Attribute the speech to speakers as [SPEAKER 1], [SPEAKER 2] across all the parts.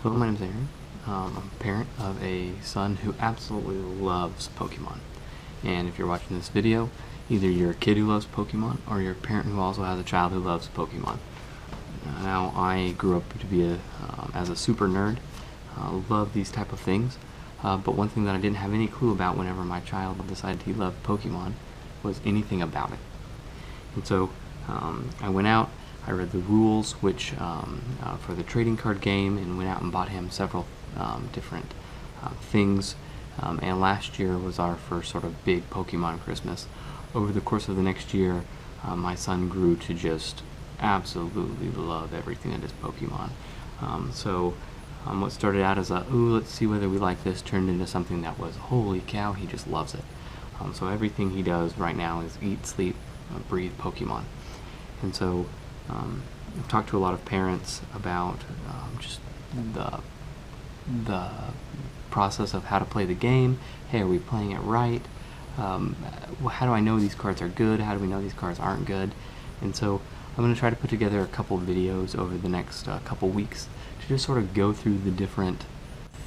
[SPEAKER 1] Hello, my name's Aaron. I'm a parent of a son who absolutely loves Pokemon. And if you're watching this video, either you're a kid who loves Pokemon or you're a parent who also has a child who loves Pokemon. Now, I grew up to be as a super nerd. Love these type of things. But one thing that I didn't have any clue about whenever my child decided he loved Pokemon was anything about it. And so I went out, I read the rules for the trading card game, and went out and bought him several different things. And last year was our first sort of big Pokemon Christmas. Over the course of the next year, my son grew to just absolutely love everything that is Pokemon. What started out as ooh, let's see whether we like this, turned into something that was, holy cow, he just loves it. So everything he does right now is eat, sleep, breathe Pokemon. And so I've talked to a lot of parents about just the process of how to play the game. Hey, are we playing it right? How do I know these cards are good? How do we know these cards aren't good? And so I'm going to try to put together a couple videos over the next couple weeks to just sort of go through the different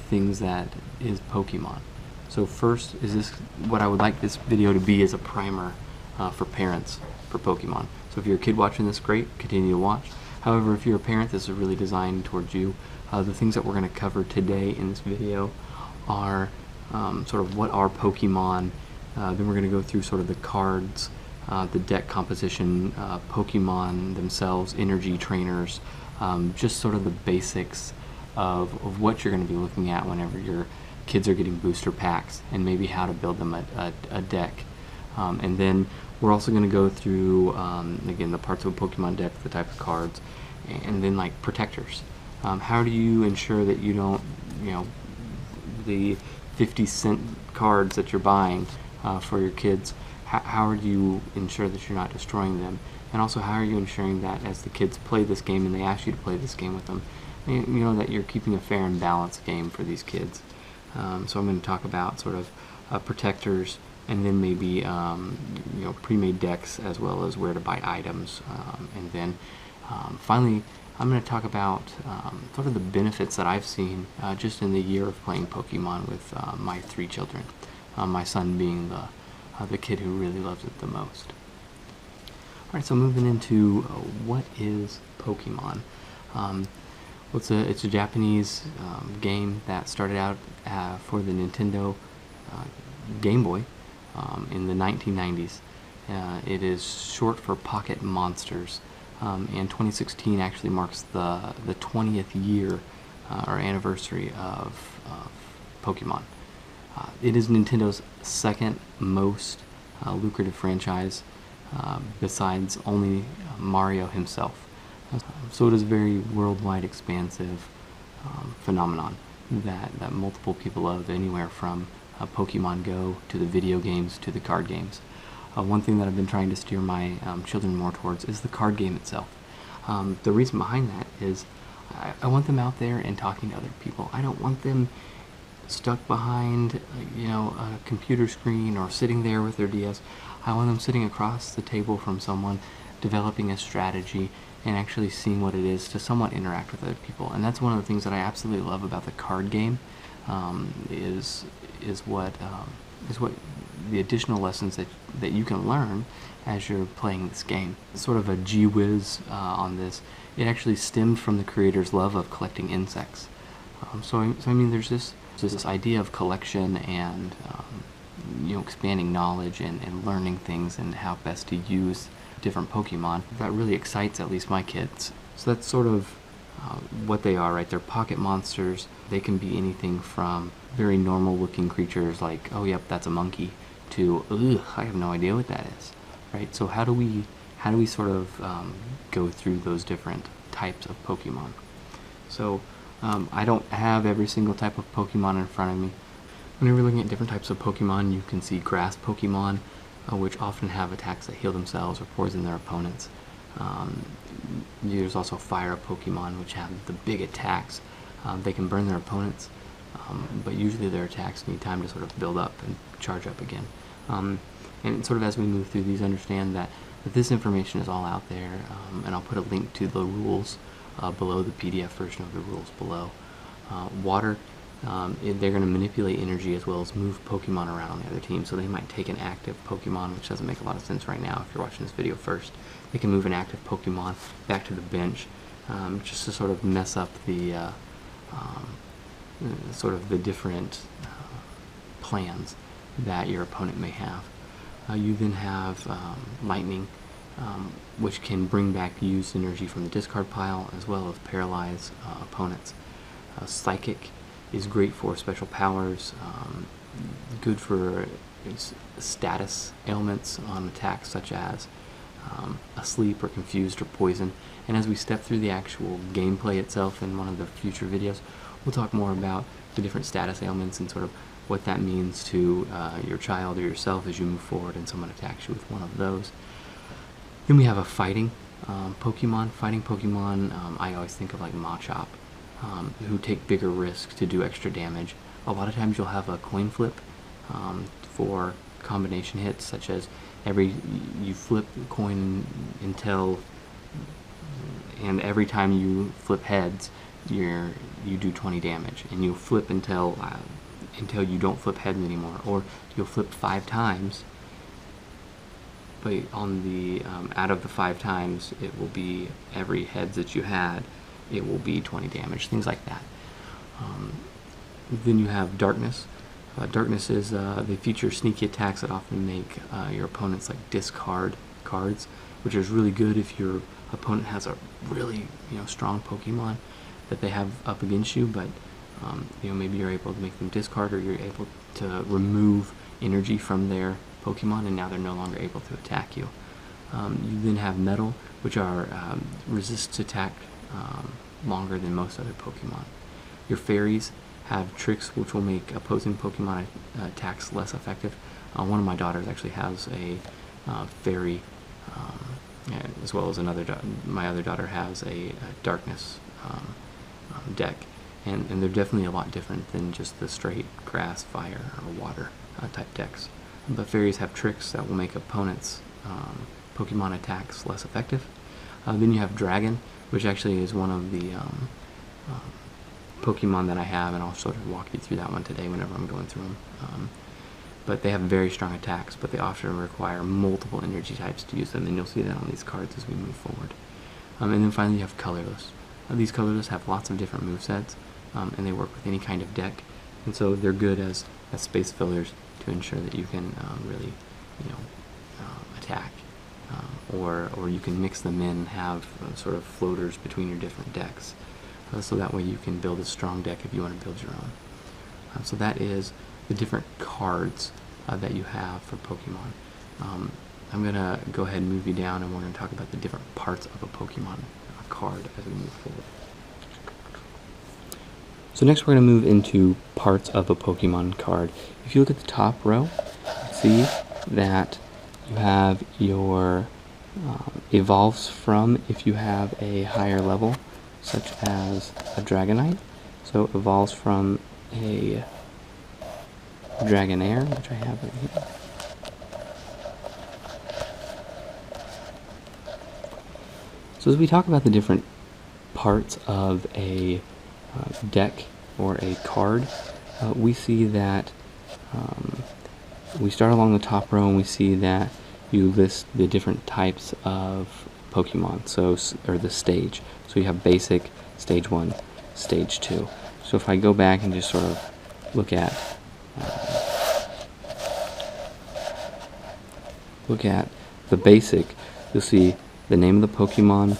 [SPEAKER 1] things that is Pokemon. So first, is this what I would like this video to be as a primer for parents for Pokemon. So if you're a kid watching this, great, continue to watch. However, if you're a parent, this is really designed towards you. The things that we're going to cover today in this video are sort of what are Pokemon. Then we're going to go through sort of the cards, the deck composition, Pokemon themselves, energy trainers, just sort of the basics of what you're going to be looking at whenever your kids are getting booster packs, and maybe how to build them a deck. And then we're also going to go through, again, the parts of a Pokemon deck, the type of cards, and then like protectors. How do you ensure that you don't, the 50-cent cards that you're buying for your kids, how do you ensure that you're not destroying them? And also, how are you ensuring that as the kids play this game and they ask you to play this game with them, that you're keeping a fair and balanced game for these kids? So I'm going to talk about sort of protectors, and then maybe pre-made decks, as well as where to buy items, and then finally I'm going to talk about sort of the benefits that I've seen just in the year of playing Pokemon with my 3 children, my son being the kid who really loves it the most. Alright, so moving into what is Pokemon. It's a Japanese game that started out for the Nintendo Game Boy in the 1990s. It is short for Pocket Monsters, and 2016 actually marks the 20th year or anniversary of Pokemon. It is Nintendo's second most lucrative franchise, besides only Mario himself. So it is a very worldwide expansive phenomenon that multiple people love, anywhere from Pokemon Go to the video games to the card games. One thing that I've been trying to steer my children more towards is the card game itself. The reason behind that is I want them out there and talking to other people. I don't want them stuck behind a computer screen or sitting there with their DS. I want them sitting across the table from someone, developing a strategy, and actually seeing what it is to somewhat interact with other people. And that's one of the things that I absolutely love about the card game, is what the additional lessons that you can learn as you're playing this game. Sort of a gee whiz on this. It actually stemmed from the creator's love of collecting insects. There's this idea of collection and expanding knowledge and learning things and how best to use different Pokemon that really excites at least my kids. So that's sort of what they are, right? They're pocket monsters. They can be anything from very normal looking creatures like, oh yep, that's a monkey, to, ugh, I have no idea what that is, right? So how do we sort of go through those different types of Pokemon? So I don't have every single type of Pokemon in front of me. Whenever you're looking at different types of Pokemon, you can see grass Pokemon, which often have attacks that heal themselves or poison their opponents. There's also fire Pokemon, which have the big attacks. They can burn their opponents, but usually their attacks need time to sort of build up and charge up again. And sort of as we move through these, understand that this information is all out there, and I'll put a link to the rules below, the PDF version of the rules below. Water, they're going to manipulate energy as well as move Pokemon around on the other team. So they might take an active Pokemon, which doesn't make a lot of sense right now if you're watching this video first. They can move an active Pokemon back to the bench, just to sort of mess up the sort of the different plans that your opponent may have. You then have Lightning, which can bring back used energy from the discard pile as well as paralyze opponents. Psychic is great for special powers, good for status ailments on attacks such as asleep or confused or poison. And as we step through the actual gameplay itself in one of the future videos, we'll talk more about the different status ailments and sort of what that means to your child or yourself as you move forward and someone attacks you with one of those. Then we have a fighting Pokemon. Fighting Pokemon, I always think of like Machop, who take bigger risks to do extra damage. A lot of times you'll have a coin flip for combination hits, such as you flip the coin until, and every time you flip heads, you do 20 damage, and you'll flip until you don't flip heads anymore, or you'll flip 5 times. But on the out of the 5 times, it will be every heads that you had, it will be 20 damage, things like that. Then you have Darkness. Darkness is they feature sneaky attacks that often make your opponents like discard cards, which is really good if your opponent has a really strong Pokemon that they have up against you, but maybe you're able to make them discard, or you're able to remove energy from their Pokemon, and now they're no longer able to attack you. You then have Metal, which are resists attack longer than most other Pokemon. Your Fairies have tricks which will make opposing Pokemon attacks less effective. One of my daughters actually has a Fairy, as well as my other daughter has a Darkness deck, and they're definitely a lot different than just the straight grass, fire, or water type decks. But Fairies have tricks that will make opponents' Pokemon attacks less effective. Then you have Dragon, which actually is one of the Pokemon that I have, and I'll sort of walk you through that one today whenever I'm going through them. But they have very strong attacks, but they often require multiple energy types to use them, and you'll see that on these cards as we move forward. And then finally you have Colorless. These Colorless have lots of different movesets, and they work with any kind of deck, and so they're good as space fillers to ensure that you can really attack, or you can mix them in and have sort of floaters between your different decks, so that way you can build a strong deck if you want to build your own. So that is the different cards that you have for Pokemon. I'm going to go ahead and move you down, and we're going to talk about the different parts of a Pokemon card as we move forward. So next we're going to move into parts of a Pokemon card. If you look at the top row, you see that you have your evolves from if you have a higher level, such as a Dragonite. So it evolves from a Dragonair, which I have right here. So as we talk about the different parts of a deck or a card, we see that we start along the top row, and we see that you list the different types of Pokemon, or the stage. So you have basic, stage 1, stage 2. So if I go back and just sort of look at the basic, you'll see the name of the Pokemon,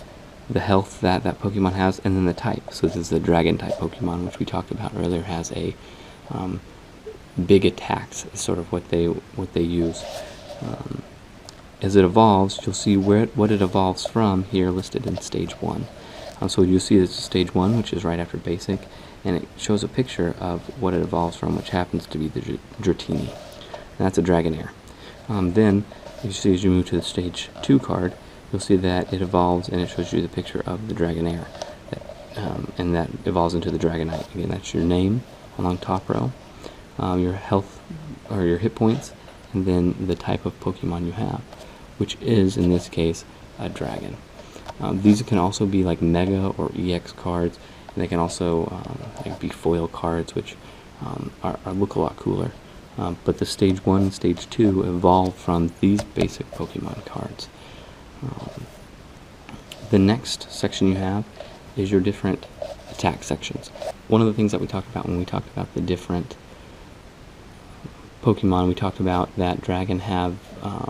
[SPEAKER 1] the health that Pokemon has, and then the type. So this is the Dragon type Pokemon, which we talked about earlier, has a big attacks, is sort of what they use. As it evolves, you'll see what it evolves from here listed in stage 1. So you'll see it's stage 1, which is right after basic, and it shows a picture of what it evolves from, which happens to be the Dratini. And that's a Dragonair. Then you see as you move to the stage 2 card, you'll see that it evolves, and it shows you the picture of the Dragonair, and that evolves into the Dragonite. Again, that's your name along top row, your health or your hit points, and then the type of Pokemon you have, which is in this case a dragon. These can also be like Mega or EX cards, They can also like be foil cards, which look a lot cooler. But the Stage 1 and Stage 2 evolve from these basic Pokemon cards. The next section you have is your different attack sections. One of the things that we talked about when we talked about the different Pokemon, we talked about that Dragon have,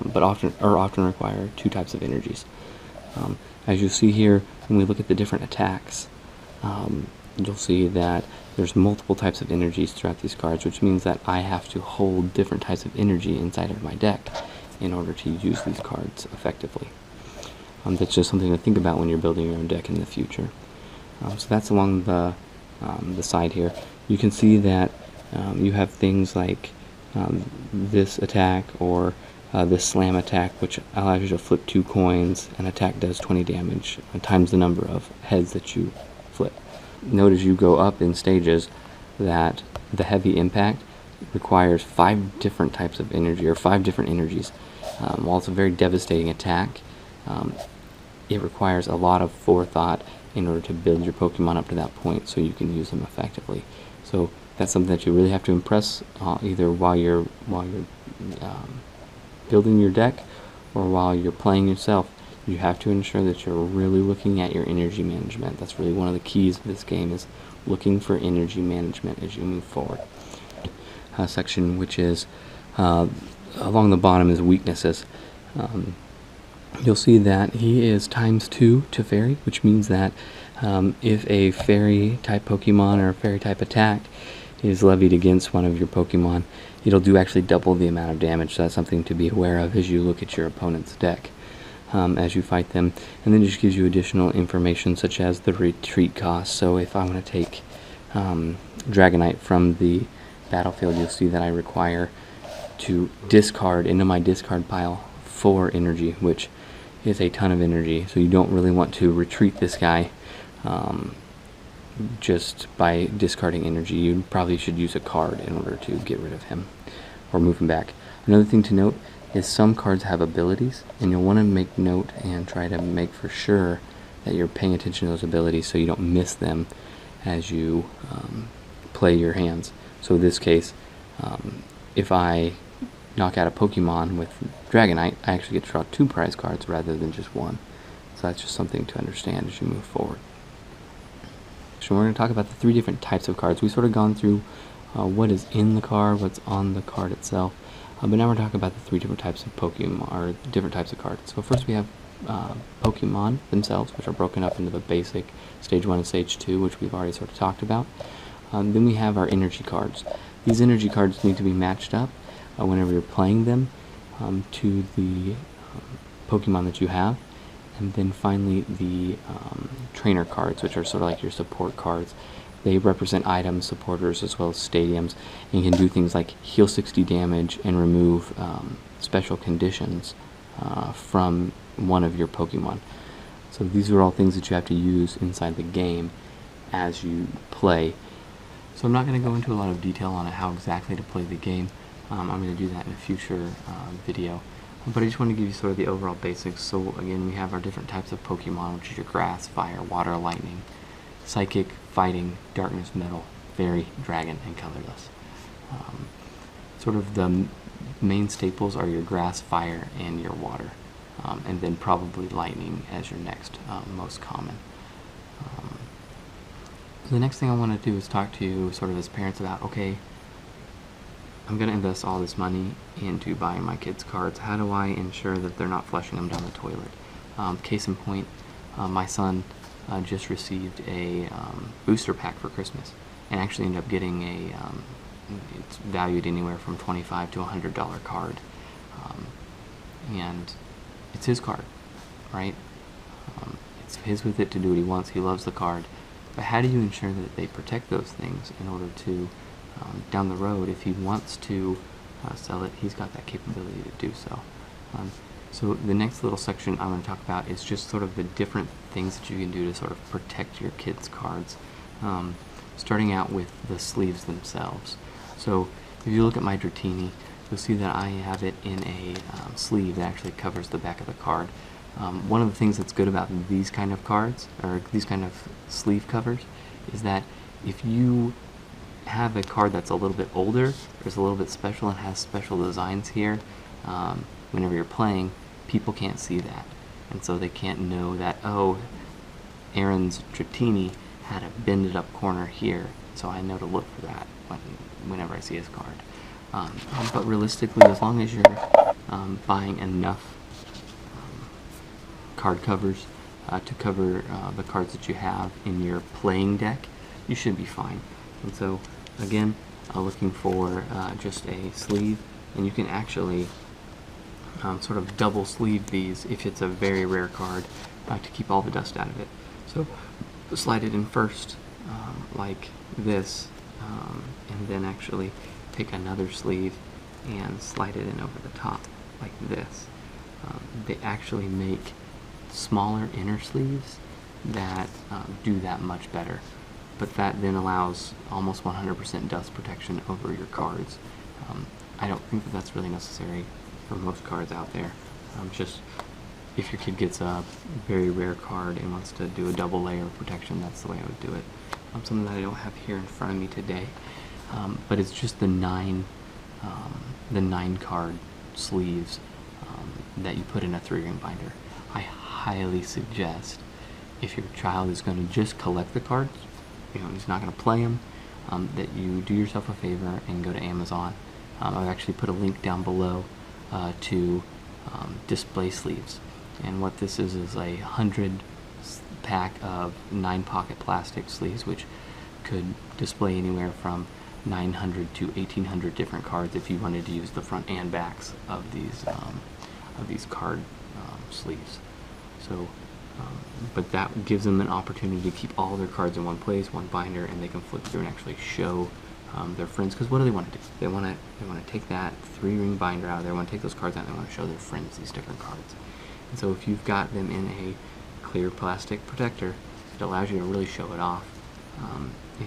[SPEAKER 1] but often require 2 types of energies. As you see here, when we look at the different attacks, you'll see that there's multiple types of energies throughout these cards, which means that I have to hold different types of energy inside of my deck in order to use these cards effectively. That's just something to think about when you're building your own deck in the future. So that's along the side here. You can see that you have things like this attack or this slam attack, which allows you to flip 2 coins. An attack does 20 damage times the number of heads that you flip. Note as you go up in stages that the heavy impact requires 5 different types of energy, or 5 different energies. While it's a very devastating attack, it requires a lot of forethought in order to build your Pokemon up to that point so you can use them effectively. So that's something that you really have to impress either while you're building your deck or while you're playing yourself. You have to ensure that you're really looking at your energy management. That's really one of the keys of this game, is looking for energy management as you move forward. Section which is along the bottom is weaknesses. You'll see that he is ×2 to fairy, which means that if a fairy type Pokemon or a fairy type attack is levied against one of your Pokemon, it'll do actually double the amount of damage. So that's something to be aware of as you look at your opponent's deck as you fight them. And then it just gives you additional information such as the retreat cost. So if I want to take Dragonite from the battlefield, you'll see that I require to discard into my discard pile 4 energy, which is a ton of energy. So you don't really want to retreat this guy just by discarding energy. You probably should use a card in order to get rid of him or move him back. Another thing to note is some cards have abilities, and you'll want to make note and try to make for sure that you're paying attention to those abilities so you don't miss them as you play your hands. So in this case, if I knock out a Pokemon with Dragonite, I actually get to draw 2 prize cards rather than just 1. So that's just something to understand as you move forward. So we're going to talk about the 3 different types of cards. We've sort of gone through what is in the card, what's on the card itself, but now we're talking about the 3 different types of Pokemon, or different types of cards. So first we have Pokemon themselves, which are broken up into the basic Stage 1 and Stage 2, which we've already sort of talked about. Then we have our energy cards. These energy cards need to be matched up whenever you're playing them to the Pokemon that you have. And then finally the trainer cards, which are sort of like your support cards. They represent items, supporters, as well as stadiums, and can do things like heal 60 damage and remove special conditions from one of your Pokemon. So these are all things that you have to use inside the game as you play. So I'm not going to go into a lot of detail on how exactly to play the game. I'm going to do that in a future video. But I just want to give you sort of the overall basics. So again, we have our different types of Pokemon, which is your grass, fire, water, lightning, psychic, fighting, darkness, metal, fairy, dragon, and colorless. Sort of the main staples are your grass, fire, and your water. And then probably lightning as your next most common. The next thing I want to do is talk to you sort of as parents about, okay, I'm going to invest all this money into buying my kids cards. How do I ensure that they're not flushing them down the toilet? Case in point, my son just received a booster pack for Christmas, and actually ended up getting a, it's valued anywhere from $25 to $100 card, and it's his card, right? It's his with it to do what he wants. He loves the card, but how do you ensure that they protect those things in order to down the road, if he wants to sell it, he's got that capability to do so. So the next little section I'm going to talk about is just sort of the different things that you can do to sort of protect your kids' cards, starting out with the sleeves themselves. So if you look at my Dratini, you'll see that I have it in a sleeve that actually covers the back of the card. One of the things that's good about these kind of cards, or these kind of sleeve covers, is that if you have a card that's a little bit older, there's a little bit special and has special designs here, whenever you're playing, people can't see that. And so they can't know that, oh, Aaron's Dratini had a bended up corner here, so I know to look for that whenever I see his card. But realistically, as long as you're buying enough card covers to cover the cards that you have in your playing deck, you should be fine. And so, again, looking for just a sleeve, and you can actually sort of double sleeve these if it's a very rare card to keep all the dust out of it. So slide it in first like this, and then actually take another sleeve and slide it in over the top like this. They actually make smaller inner sleeves that do that much better, but that then allows almost 100% dust protection over your cards. I don't think that that's really necessary for most cards out there. Just if your kid gets a very rare card and wants to do a double layer of protection, that's the way I would do it. Something that I don't have here in front of me today, but it's just the nine card sleeves that you put in a 3-ring binder. I highly suggest, if your child is going to just collect the cards, he's not going to play them, that you do yourself a favor and go to Amazon. I've actually put a link down below to display sleeves, and what this is a 100-pack of 9-pocket plastic sleeves, which could display anywhere from 900 to 1800 different cards if you wanted to use the front and backs of these card sleeves. So, but that gives them an opportunity to keep all their cards in one place, one binder, and they can flip through and actually show their friends. Because what do they want to do? They want to take that 3-ring binder out of there. They want to take those cards out, and they want to show their friends these different cards. And so if you've got them in a clear plastic protector, it allows you to really show it off.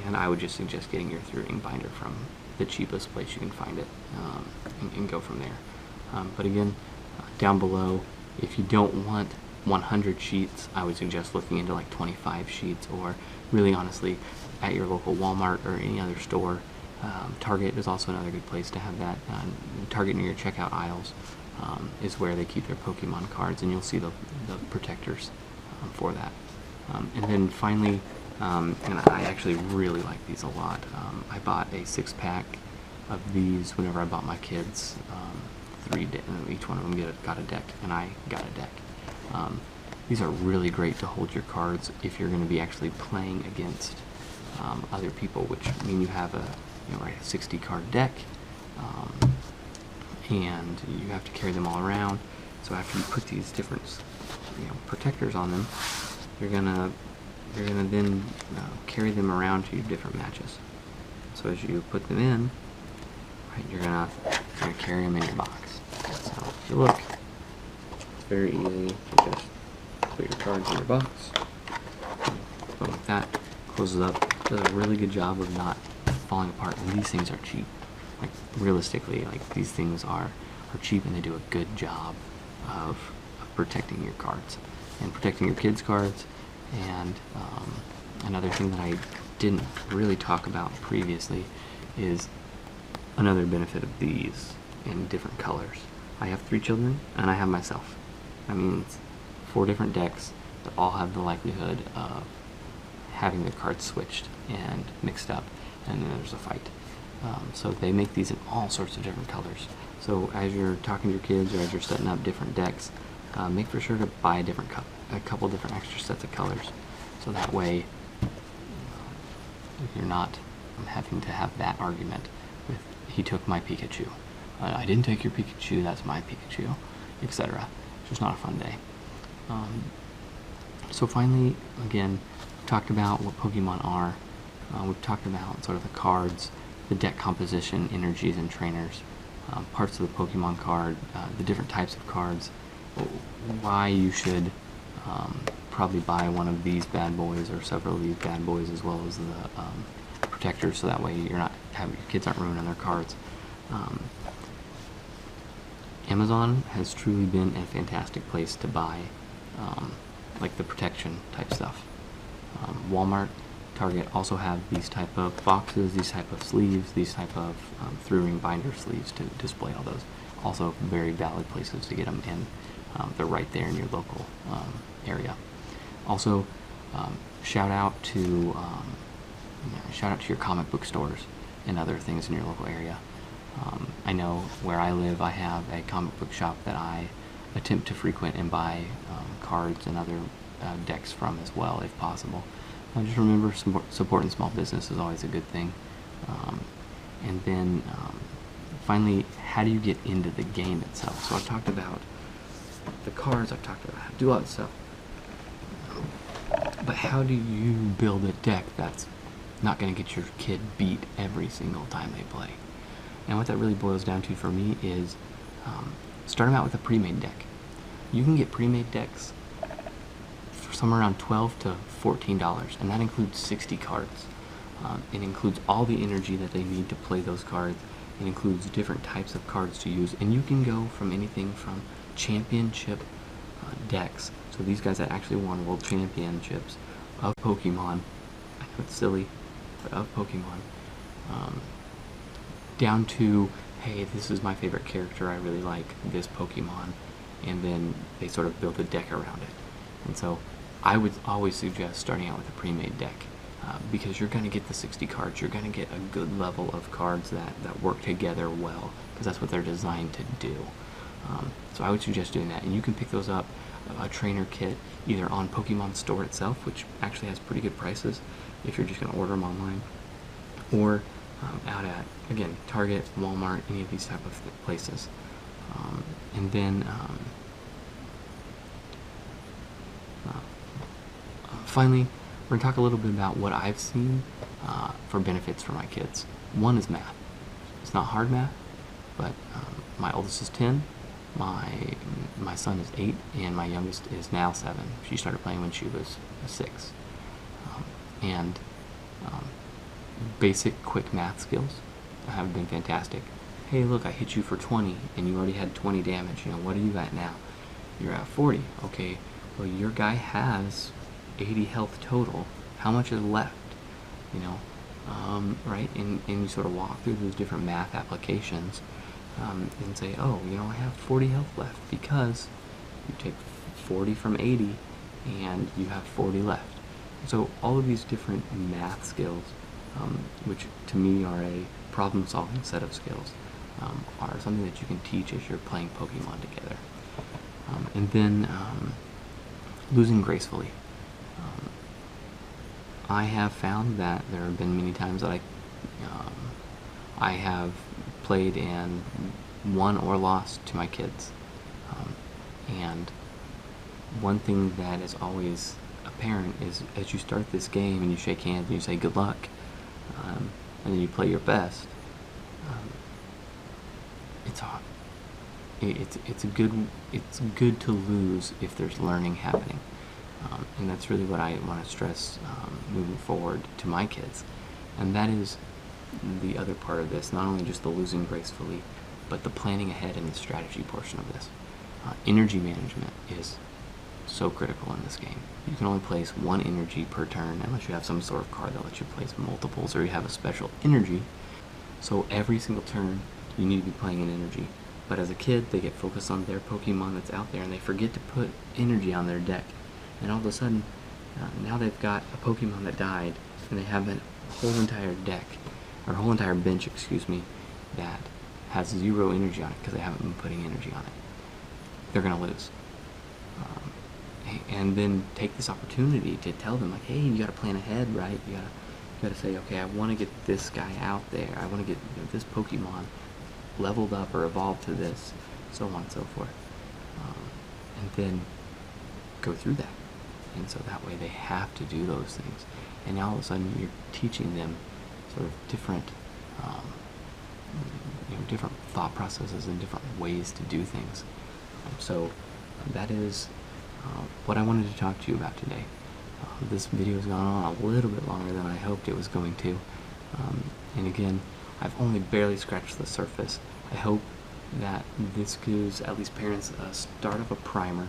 [SPEAKER 1] And I would just suggest getting your 3-ring binder from the cheapest place you can find it, and go from there. But again, down below, if you don't want 100 sheets, I would suggest looking into like 25 sheets, or really honestly at your local Walmart or any other store. Target is also another good place to have that. Target near your checkout aisles is where they keep their Pokemon cards, and you'll see the protectors for that. And then finally, and I actually really like these a lot, I bought a 6-pack of these whenever I bought my kids each one of them got a deck, and I got a deck. These are really great to hold your cards if you're going to be actually playing against other people, which mean you have a 60 card deck, and you have to carry them all around. So after you put these different protectors on them, you're gonna then carry them around to your different matches. So as you put them in, right, you're gonna carry them in your box. So if you look, it's very easy to just put your cards in your box, go like that, closes up, does a really good job of not falling apart. And these things are cheap. Like realistically, like these things are cheap, and they do a good job of protecting your cards and protecting your kids' cards. And another thing that I didn't really talk about previously is another benefit of these in different colors. I have 3 children, and I have myself. That means 4 different decks that all have the likelihood of having their cards switched and mixed up, and then there's a fight. So they make these in all sorts of different colors. So as you're talking to your kids, or as you're setting up different decks, make for sure to buy a couple different extra sets of colors, so that way you're not having to have that argument with, he took my Pikachu, I didn't take your Pikachu, that's my Pikachu, etc. It's just not a fun day. So finally, again, we've talked about what Pokemon are. We've talked about sort of the cards, the deck composition, energies, and trainers, parts of the Pokemon card, the different types of cards, why you should probably buy one of these bad boys or several of these bad boys, as well as the protectors, so that way your kids aren't ruining their cards. Amazon has truly been a fantastic place to buy like the protection type stuff. Walmart Target also have these type of boxes, these type of sleeves, these type of 3-ring binder sleeves to display all those. Also very valid places to get them, and they're right there in your local area. Also, shout out to your comic book stores and other things in your local area. I know where I live, I have a comic book shop that I attempt to frequent and buy cards and other decks from as well, if possible. Just remember, supporting small business is always a good thing. And then finally, how do you get into the game itself? So I've talked about the cards, I've talked about how to do all that stuff. But how do you build a deck that's not going to get your kid beat every single time they play? And what that really boils down to for me is start them out with a pre-made deck. You can get pre-made decks for somewhere around $12 to $14, and that includes 60 cards. It includes all the energy that they need to play those cards. It includes different types of cards to use, and you can go from anything from championship decks, so these guys that actually won world championships of Pokemon, I know it's silly, but of Pokemon, down to, hey, this is my favorite character, I really like this Pokemon, and then they sort of build a deck around it. And so I would always suggest starting out with a pre-made deck, because you're going to get the 60 cards, you're going to get a good level of cards that work together well, because that's what they're designed to do. So I would suggest doing that, and you can pick those up, a trainer kit, either on Pokemon Store itself, which actually has pretty good prices if you're just going to order them online, or out at, again, Target, Walmart, any of these type of places. And then finally, we're going to talk a little bit about what I've seen for benefits for my kids. One is math. It's not hard math, but my oldest is 10, my son is 8, and my youngest is now 7. She started playing when she was 6. And basic, quick math skills have been fantastic. Hey, look, I hit you for 20, and you already had 20 damage. You know, what are you at now? You're at 40. Okay, well, your guy has 80 health total. How much is left? You know, right? And you sort of walk through those different math applications and say, oh, you know, I have 40 health left, because you take 40 from 80 and you have 40 left. So all of these different math skills, which to me are a problem-solving set of skills, are something that you can teach as you're playing Pokemon together. And then losing gracefully. I have found that there have been many times that I have played and won or lost to my kids. And one thing that is always apparent is, as you start this game and you shake hands and you say good luck, and then you play your best, it's hard. It's good to lose if there's learning happening, and that's really what I want to stress moving forward to my kids. And that is the other part of this, not only just the losing gracefully, but the planning ahead and the strategy portion of this. Energy management is so critical in this game. You can only place one energy per turn unless you have some sort of card that lets you place multiples, or you have a special energy. So every single turn you need to be playing an energy. But as a kid, they get focused on their Pokemon that's out there, and they forget to put energy on their deck. And all of a sudden, now they've got a Pokemon that died, and they have a whole entire deck, or whole entire bench, excuse me, that has 0 energy on it because they haven't been putting energy on it. They're going to lose. And then take this opportunity to tell them, like, hey, you got to plan ahead, right? You got to say, okay, I want to get this guy out there. I want to get, you know, this Pokemon leveled up or evolved to this, so on and so forth. And then go through that. And so that way they have to do those things. And now all of a sudden you're teaching them sort of different, different thought processes and different ways to do things. So that is what I wanted to talk to you about today. This video has gone on a little bit longer than I hoped it was going to. And again, I've only barely scratched the surface. I hope that this gives at least parents a start of a primer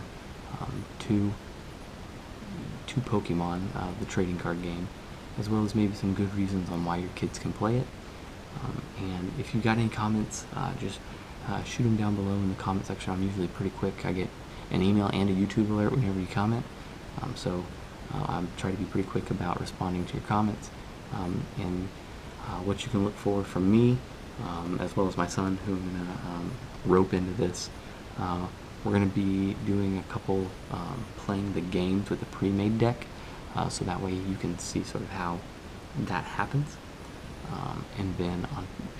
[SPEAKER 1] to Pokemon, the trading card game, as well as maybe some good reasons on why your kids can play it. And if you got any comments, just shoot them down below in the comment section. I'm usually pretty quick. I get an email and a YouTube alert whenever you comment. So I try to be pretty quick about responding to your comments. And what you can look for from me, as well as my son, who I'm going to rope into this. We're going to be doing a couple playing the games with a pre-made deck, so that way you can see sort of how that happens. And then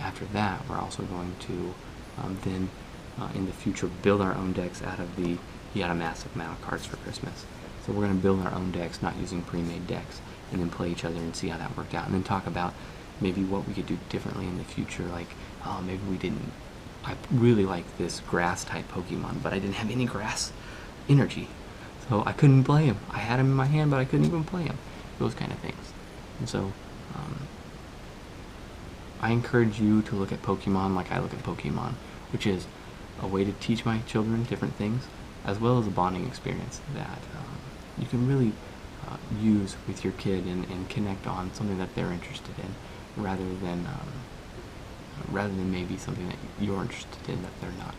[SPEAKER 1] after that, we're also going to then in the future build our own decks out of the "You Got a Massive Amount of Cards for Christmas." So we're going to build our own decks, not using pre-made decks, and then play each other and see how that worked out, and then talk about maybe what we could do differently in the future. Like, maybe we didn't. I really like this grass type Pokemon, but I didn't have any grass energy, so I couldn't play him. I had him in my hand, but I couldn't even play him. Those kind of things. And so I encourage you to look at Pokemon like I look at Pokemon, which is a way to teach my children different things, as well as a bonding experience that you can really use with your kid and connect on something that they're interested in, rather than maybe something that you're interested in that they're not.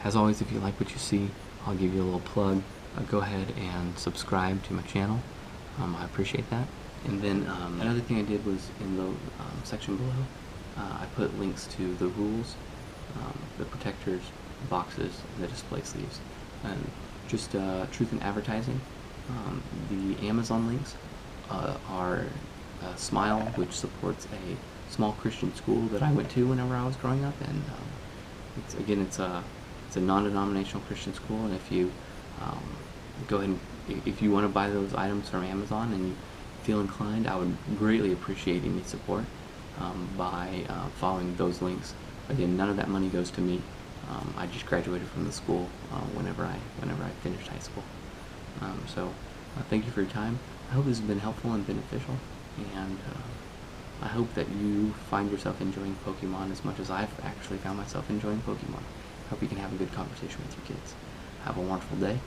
[SPEAKER 1] As always, if you like what you see, I'll give you a little plug. Go ahead and subscribe to my channel. I appreciate that. And then another thing I did was in the section below, I put links to the rules, the protectors, boxes, and the display sleeves. And just truth in advertising, the Amazon links are Smile, which supports a small Christian school that I went to whenever I was growing up, and it's a non-denominational Christian school. And if you go ahead and if you want to buy those items from Amazon and you feel inclined, I would greatly appreciate any support by following those links. Again, none of that money goes to me. I just graduated from the school whenever I finished high school. So thank you for your time. I hope this has been helpful and beneficial, and I hope that you find yourself enjoying Pokemon as much as I've actually found myself enjoying Pokemon. I hope you can have a good conversation with your kids. Have a wonderful day.